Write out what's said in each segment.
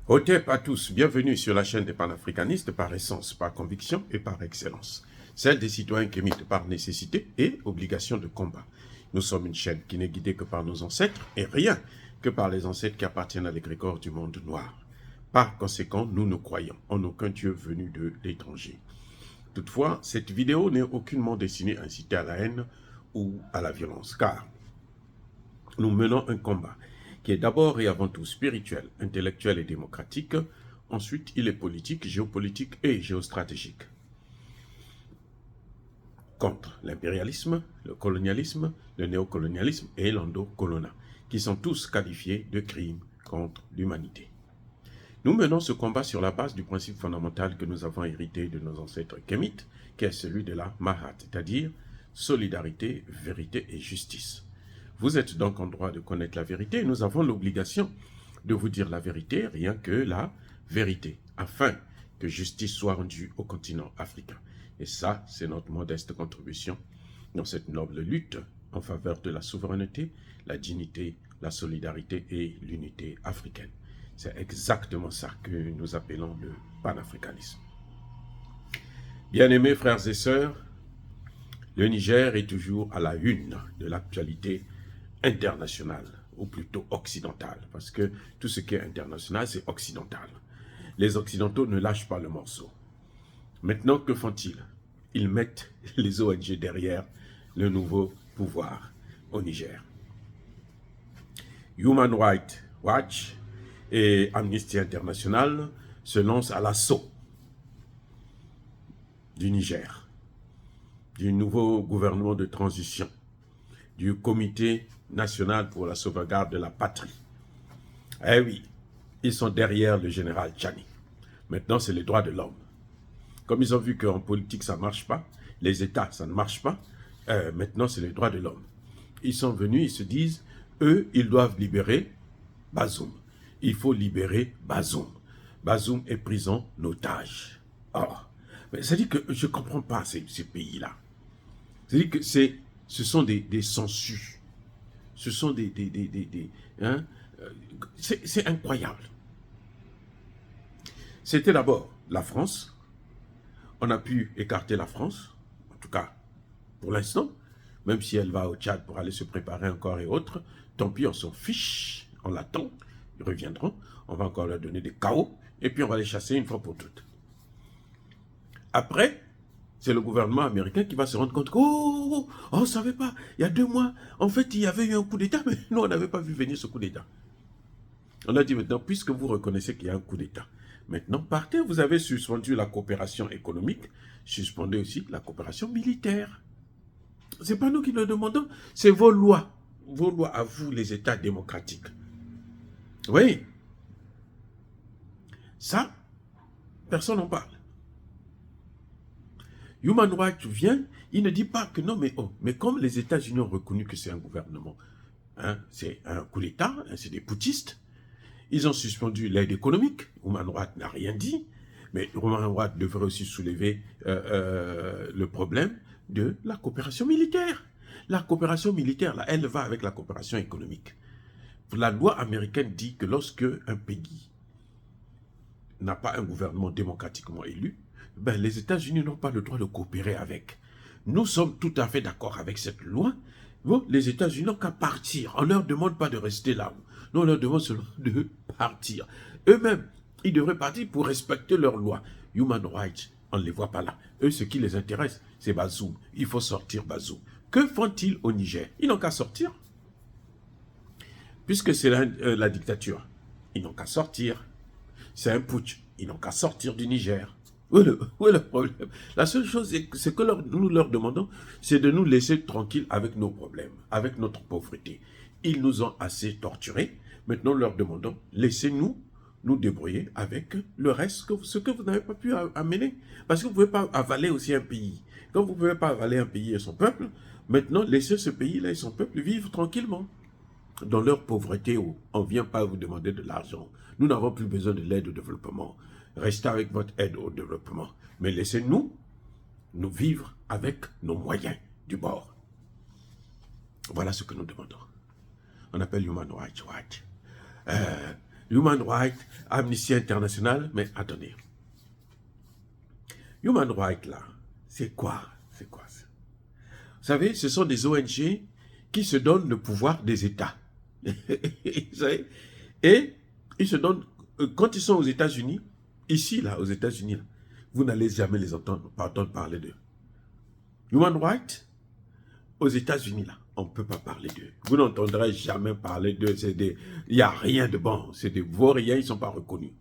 Hotep à tous, bienvenue sur la chaîne des panafricanistes par essence, par conviction et par excellence. Celle des citoyens kémites par nécessité et obligation de combat. Nous sommes une chaîne qui n'est guidée que par nos ancêtres et rien que par les ancêtres qui appartiennent à l'égrégore du monde noir. Par conséquent, nous ne croyons en aucun Dieu venu de l'étranger. Toutefois, cette vidéo n'est aucunement destinée à inciter à la haine ou à la violence, car nous menons un combat qui est d'abord et avant tout spirituel, intellectuel et démocratique. Ensuite, il est politique, géopolitique et géostratégique. Contre l'impérialisme, le colonialisme, le néocolonialisme et l'endocolonat, qui sont tous qualifiés de crimes contre l'humanité. Nous menons ce combat sur la base du principe fondamental que nous avons hérité de nos ancêtres kémites, qui est celui de la Mahat, c'est-à-dire solidarité, vérité et justice. Vous êtes donc en droit de connaître la vérité et nous avons l'obligation de vous dire la vérité, rien que la vérité, afin que justice soit rendue au continent africain. Et ça, c'est notre modeste contribution dans cette noble lutte en faveur de la souveraineté, la dignité, la solidarité et l'unité africaine. C'est exactement ça que nous appelons le panafricanisme. Bien-aimés frères et sœurs, le Niger est toujours à la une de l'actualité internationale, ou plutôt occidentale, parce que tout ce qui est international, c'est occidental. Les Occidentaux ne lâchent pas le morceau. Maintenant, que font-ils? Ils mettent les ONG derrière le nouveau pouvoir au Niger. Human Rights Watch et Amnesty International se lancent à l'assaut du Niger, du nouveau gouvernement de transition, du Comité national pour la sauvegarde de la patrie. Eh oui, ils sont derrière le général Tchani. Maintenant, c'est les droits de l'homme. Comme ils ont vu qu'en politique, ça ne marche pas, les États, ça ne marche pas, maintenant, c'est les droits de l'homme. Ils sont venus, ils se disent, eux, ils doivent libérer Bazoum. Il faut libérer Bazoum. Bazoum est pris en otage. Oh, mais ça dit que je ne comprends pas ces pays-là. C'est-à-dire que ce sont des sangsues. Ce sont hein, c'est incroyable. C'était d'abord la France. On a pu écarter la France, en tout cas pour l'instant, même si elle va au Tchad pour aller se préparer encore et autres. Tant pis, on s'en fiche, on l'attend, ils reviendront, on va encore leur donner des chaos, et puis on va les chasser une fois pour toutes. Après, c'est le gouvernement américain qui va se rendre compte que, on ne savait pas, il y a 2 mois, en fait, il y avait eu un coup d'État, mais nous, on n'avait pas vu venir ce coup d'État. On a dit maintenant, puisque vous reconnaissez qu'il y a un coup d'État, maintenant, partez, vous avez suspendu la coopération économique, suspendez aussi la coopération militaire. Ce n'est pas nous qui le demandons, c'est vos lois à vous, les États démocratiques. Oui. Ça, personne n'en parle. Human Rights vient, il ne dit pas que non, mais comme les États-Unis ont reconnu que c'est un gouvernement, hein, c'est un coup d'État, hein, c'est des putschistes, ils ont suspendu l'aide économique. Human Rights n'a rien dit, mais Human Rights devrait aussi soulever le problème de la coopération militaire. La coopération militaire, là, elle va avec la coopération économique. La loi américaine dit que lorsque un pays n'a pas un gouvernement démocratiquement élu, ben les États-Unis n'ont pas le droit de coopérer avec. Nous sommes tout à fait d'accord avec cette loi. Bon, les États-Unis n'ont qu'à partir. On ne leur demande pas de rester là. Non, on leur demande seulement de partir. Eux-mêmes, ils devraient partir pour respecter leurs lois. Human Rights, on ne les voit pas là. Eux, ce qui les intéresse, c'est Bazoum. Il faut sortir Bazoum. Que font-ils au Niger? Ils n'ont qu'à sortir. Puisque c'est la dictature, ils n'ont qu'à sortir. C'est un putsch, ils n'ont qu'à sortir du Niger. Où est le problème? La seule chose, c'est que nous leur demandons, c'est de nous laisser tranquilles avec nos problèmes, avec notre pauvreté. Ils nous ont assez torturés. Maintenant, nous leur demandons, laissez-nous nous débrouiller avec le reste, ce que vous n'avez pas pu amener. Parce que vous ne pouvez pas avaler aussi un pays. Quand vous ne pouvez pas avaler un pays et son peuple, maintenant, laissez ce pays-là et son peuple vivre tranquillement. Dans leur pauvreté, on ne vient pas vous demander de l'argent. Nous n'avons plus besoin de l'aide au développement. Restez avec votre aide au développement. Mais laissez-nous nous vivre avec nos moyens du bord. Voilà ce que nous demandons. On appelle Human Rights Watch. Human Rights, Amnesty International, mais attendez. Human Rights, là, c'est quoi? C'est quoi ça? Vous savez, ce sont des ONG qui se donnent le pouvoir des États. Vous savez? Et ils se donnent, quand ils sont aux États-Unis, ici, là, aux États-Unis, vous n'allez jamais les entendre parler d'eux. Human Rights, aux États-Unis, là, on ne peut pas parler d'eux. Vous n'entendrez jamais parler d'eux. Il n'y a rien de bon. C'est des vauriens, ils ne sont pas reconnus.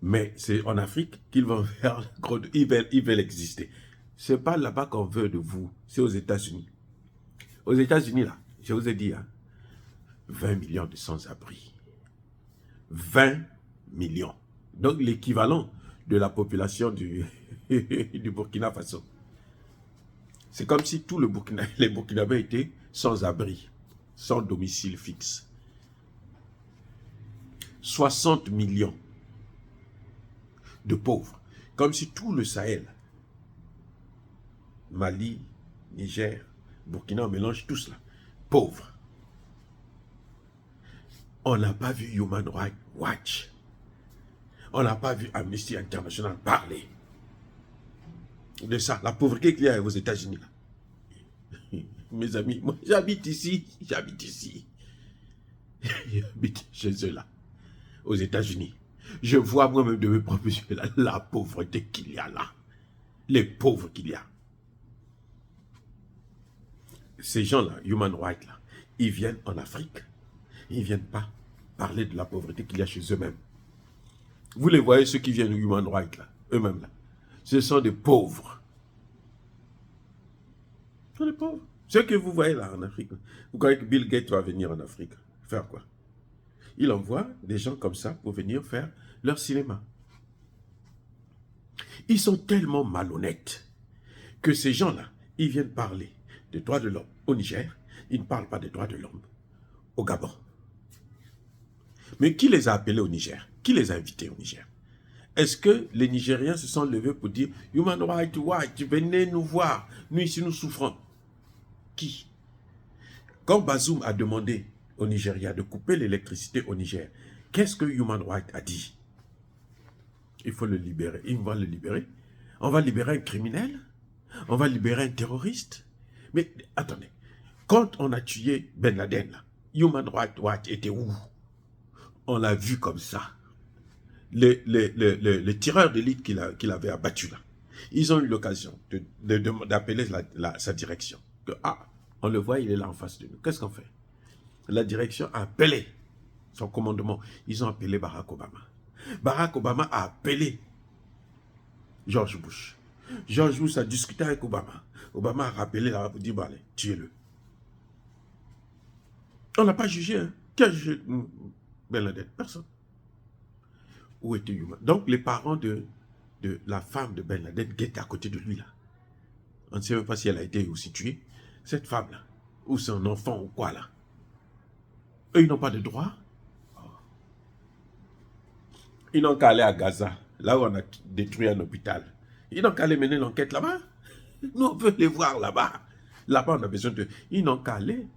Mais c'est en Afrique qu'ils vont faire, ils veulent exister. Ce n'est pas là-bas qu'on veut de vous, c'est aux États-Unis. Aux États-Unis, là, je vous ai dit, hein, 20 millions de sans-abri. 20 millions. Donc l'équivalent de la population du Burkina Faso. C'est comme si tout les Burkinabés étaient sans abri, sans domicile fixe. 60 millions de pauvres. Comme si tout le Sahel, Mali, Niger, Burkina, on mélange tout cela. Pauvres. On n'a pas vu Human Rights Watch. On n'a pas vu Amnesty International parler de ça, la pauvreté qu'il y a aux États-Unis. Mes amis, moi j'habite ici. J'habite chez eux là, aux États-Unis. Je vois moi-même de mes propres yeux là, la pauvreté qu'il y a là. Les pauvres qu'il y a. Ces gens-là, Human Rights là, ils viennent en Afrique. Ils ne viennent pas parler de la pauvreté qu'il y a chez eux-mêmes. Vous les voyez, ceux qui viennent au Human Rights là, eux-mêmes là. Ce sont des pauvres. Ce sont des pauvres. Ceux que vous voyez là en Afrique. Vous croyez que Bill Gates va venir en Afrique faire quoi? Il envoie des gens comme ça pour venir faire leur cinéma. Ils sont tellement malhonnêtes que ces gens-là, ils viennent parler des droits de l'homme au Niger. Ils ne parlent pas des droits de l'homme au Gabon. Mais qui les a appelés au Niger? Qui les a invités au Niger? Est-ce que les Nigériens se sont levés pour dire « Human Rights Watch, venez nous voir, nous ici nous souffrons ». Qui? Quand Bazoum a demandé au Nigeria de couper l'électricité au Niger, qu'est-ce que Human Rights a dit? Il faut le libérer. Il va le libérer. On va libérer un criminel? On va libérer un terroriste? Mais attendez, quand on a tué Ben Laden, là, Human Rights Watch était où? On l'a vu comme ça. Les tireurs d'élite qu'il avait abattus là, ils ont eu l'occasion d'appeler sa direction. Que, on le voit, il est là en face de nous. Qu'est-ce qu'on fait? La direction a appelé son commandement. Ils ont appelé Barack Obama. Barack Obama a appelé George Bush. George Bush a discuté avec Obama. Obama a rappelé là pour dire, bah, allez, tuez-le. On n'a pas jugé, hein. Qui a jugé Ben Laden? Personne. Où était Human? Donc les parents de la femme de Ben Laden étaient à côté de lui là. On ne sait même pas si elle a été aussi tuée. Cette femme là, ou son enfant ou quoi là. Eux, ils n'ont pas de droit. Ils n'ont qu'à aller à Gaza, là où on a détruit un hôpital. Ils n'ont qu'à aller mener l'enquête là-bas. Nous, on veut les voir là-bas. Là-bas, on a besoin de... Ils n'ont qu'à aller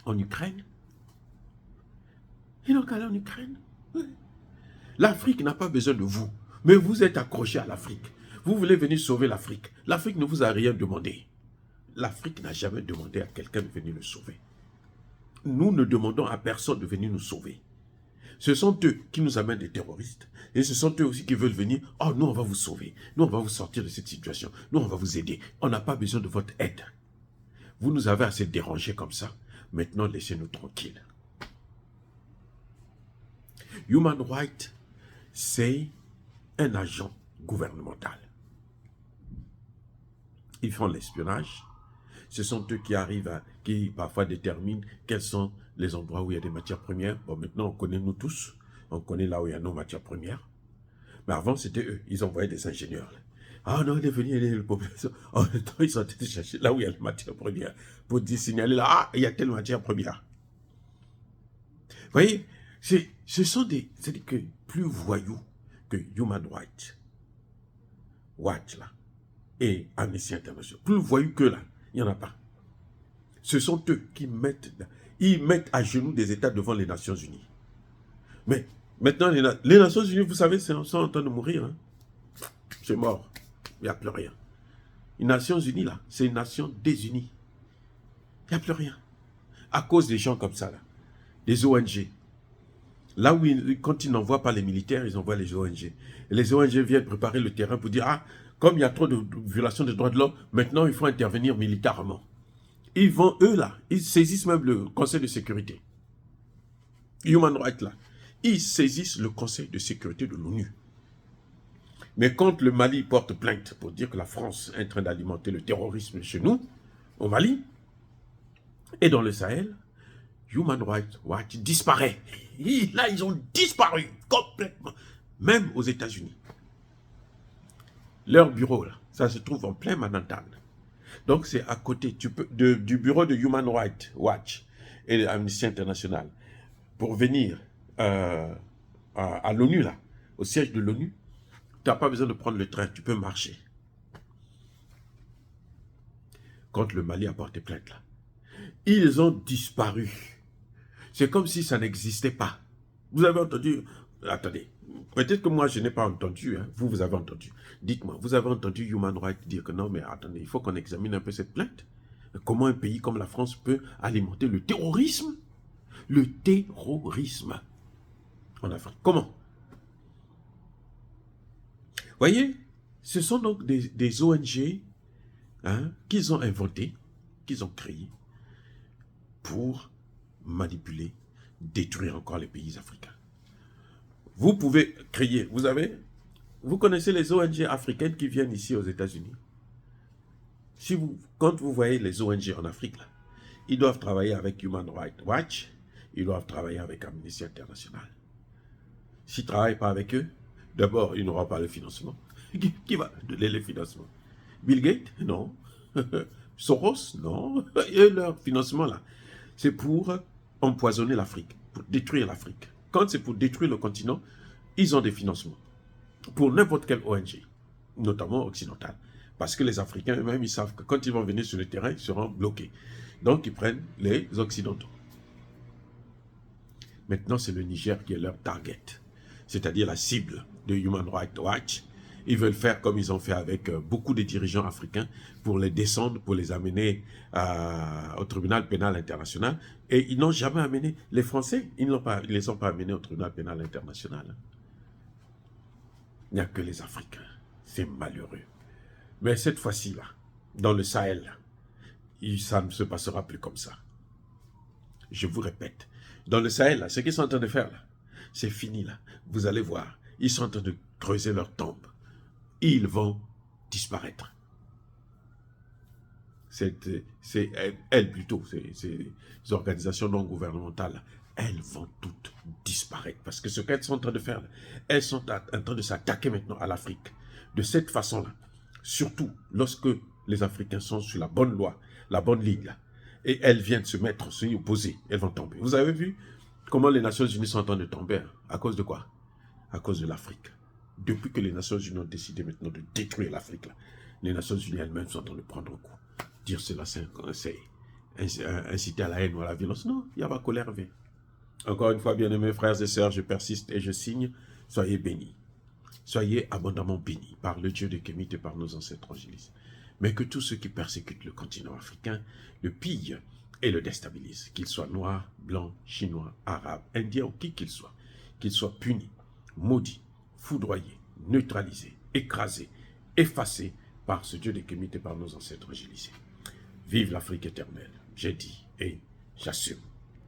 en Ukraine. Ils n'ont qu'à aller en Ukraine. Oui. L'Afrique n'a pas besoin de vous. Mais vous êtes accrochés à l'Afrique. Vous voulez venir sauver l'Afrique. L'Afrique ne vous a rien demandé. L'Afrique n'a jamais demandé à quelqu'un de venir le sauver. Nous ne demandons à personne de venir nous sauver. Ce sont eux qui nous amènent des terroristes. Et ce sont eux aussi qui veulent venir. Oh, nous, on va vous sauver. Nous, on va vous sortir de cette situation. Nous, on va vous aider. On n'a pas besoin de votre aide. Vous nous avez assez dérangés comme ça. Maintenant, laissez-nous tranquilles. Human Rights, c'est un agent gouvernemental. Ils font l'espionnage. Ce sont eux qui arrivent qui parfois déterminent quels sont les endroits où il y a des matières premières. Bon, maintenant, on connaît nous tous. On connaît là où il y a nos matières premières. Mais avant, c'était eux. Ils envoyaient des ingénieurs. Ah non, il est venu aider la population. En même temps, ils sont allés chercher là où il y a les matières premières pour signaler là, ah, il y a telle matière première. Vous voyez, ce sont des... C'est-à-dire que plus voyous que Human Rights Watch là et Amnesty International, plus voyous que là, il n'y en a pas. Ce sont eux qui mettent à genoux des États devant les Nations Unies. Mais maintenant, les Nations Unies, vous savez, sont en train de mourir. Hein. C'est mort. Il n'y a plus rien. Les Nations Unies, là, c'est une nation désunie. Il n'y a plus rien. À cause des gens comme ça, là. Des ONG. Là où, quand ils n'envoient pas les militaires, ils envoient les ONG. Et les ONG viennent préparer le terrain pour dire, ah, comme il y a trop de violations des droits de l'homme, maintenant il faut intervenir militairement. Ils vont, eux là, ils saisissent même le Conseil de sécurité. Human Rights là. Ils saisissent le Conseil de sécurité de l'ONU. Mais quand le Mali porte plainte pour dire que la France est en train d'alimenter le terrorisme chez nous, au Mali, et dans le Sahel, Human Rights Watch disparaît. Là, ils ont disparu complètement. Même aux États-Unis. Leur bureau, là, ça se trouve en plein Manhattan. Donc, c'est à côté du bureau de Human Rights Watch et de Amnesty International. Pour venir à l'ONU, là, au siège de l'ONU, tu n'as pas besoin de prendre le train, tu peux marcher. Quand le Mali a porté plainte, là, ils ont disparu. C'est comme si ça n'existait pas. Vous avez entendu... Attendez, peut-être que moi je n'ai pas entendu, hein. Vous avez entendu. Dites-moi, vous avez entendu Human Rights dire que non, mais attendez, il faut qu'on examine un peu cette plainte. Comment un pays comme la France peut alimenter le terrorisme? Le terrorisme en Afrique. Comment? Voyez, ce sont donc des ONG hein, qu'ils ont inventées, qu'ils ont créées pour manipuler, détruire encore les pays africains. Vous pouvez créer, vous connaissez les ONG africaines qui viennent ici aux États-Unis. Quand vous voyez les ONG en Afrique, là, ils doivent travailler avec Human Rights Watch, ils doivent travailler avec Amnesty International. S'ils ne travaillent pas avec eux, d'abord, ils n'auront pas le financement. Qui va donner le financement? Bill Gates? Non. Soros? Non. Et leur financement, là, c'est pour empoisonner l'Afrique, pour détruire l'Afrique. Quand c'est pour détruire le continent, ils ont des financements. Pour n'importe quelle ONG, notamment occidentale. Parce que les Africains eux-mêmes, ils savent que quand ils vont venir sur le terrain, ils seront bloqués. Donc, ils prennent les Occidentaux. Maintenant, c'est le Niger qui est leur target. C'est-à-dire la cible de Human Rights Watch. Ils veulent faire comme ils ont fait avec beaucoup de dirigeants africains pour les descendre, pour les amener au tribunal pénal international. Et ils n'ont jamais amené les Français, ils ne les ont pas amenés au tribunal pénal international. Il n'y a que les Africains. C'est malheureux. Mais cette fois-ci, là, dans le Sahel, ça ne se passera plus comme ça. Je vous répète, dans le Sahel, là, ce qu'ils sont en train de faire, là, c'est fini, là. Vous allez voir, ils sont en train de creuser leur tombe. Ils vont disparaître. Elles plutôt, ces organisations non gouvernementales, elles vont toutes disparaître. Parce que ce qu'elles sont en train de faire, elles sont en train de s'attaquer maintenant à l'Afrique. De cette façon-là, surtout lorsque les Africains sont sur la bonne loi, la bonne ligne, là, et elles viennent se mettre, s'y opposer, elles vont tomber. Vous avez vu comment les Nations Unies sont en train de tomber? Hein? À cause de quoi? À cause de l'Afrique. Depuis que les Nations Unies ont décidé maintenant de détruire l'Afrique, les Nations Unies elles-mêmes sont en train de prendre un coup. Dire cela, c'est inciter à la haine ou à la violence. Non, il y a pas colère. Encore une fois, bien-aimés frères et sœurs, je persiste et je signe. Soyez bénis. Soyez abondamment bénis par le Dieu de Kémit et par nos ancêtres angélistes. Mais que tous ceux qui persécutent le continent africain le pillent et le déstabilisent, qu'ils soient noirs, blancs, chinois, arabes, indiens ou qui qu'ils soient punis, maudits, foudroyés, neutralisés, écrasés, effacés par ce Dieu de Kémit et par nos ancêtres angélisés. Vive l'Afrique éternelle, j'ai dit et j'assume.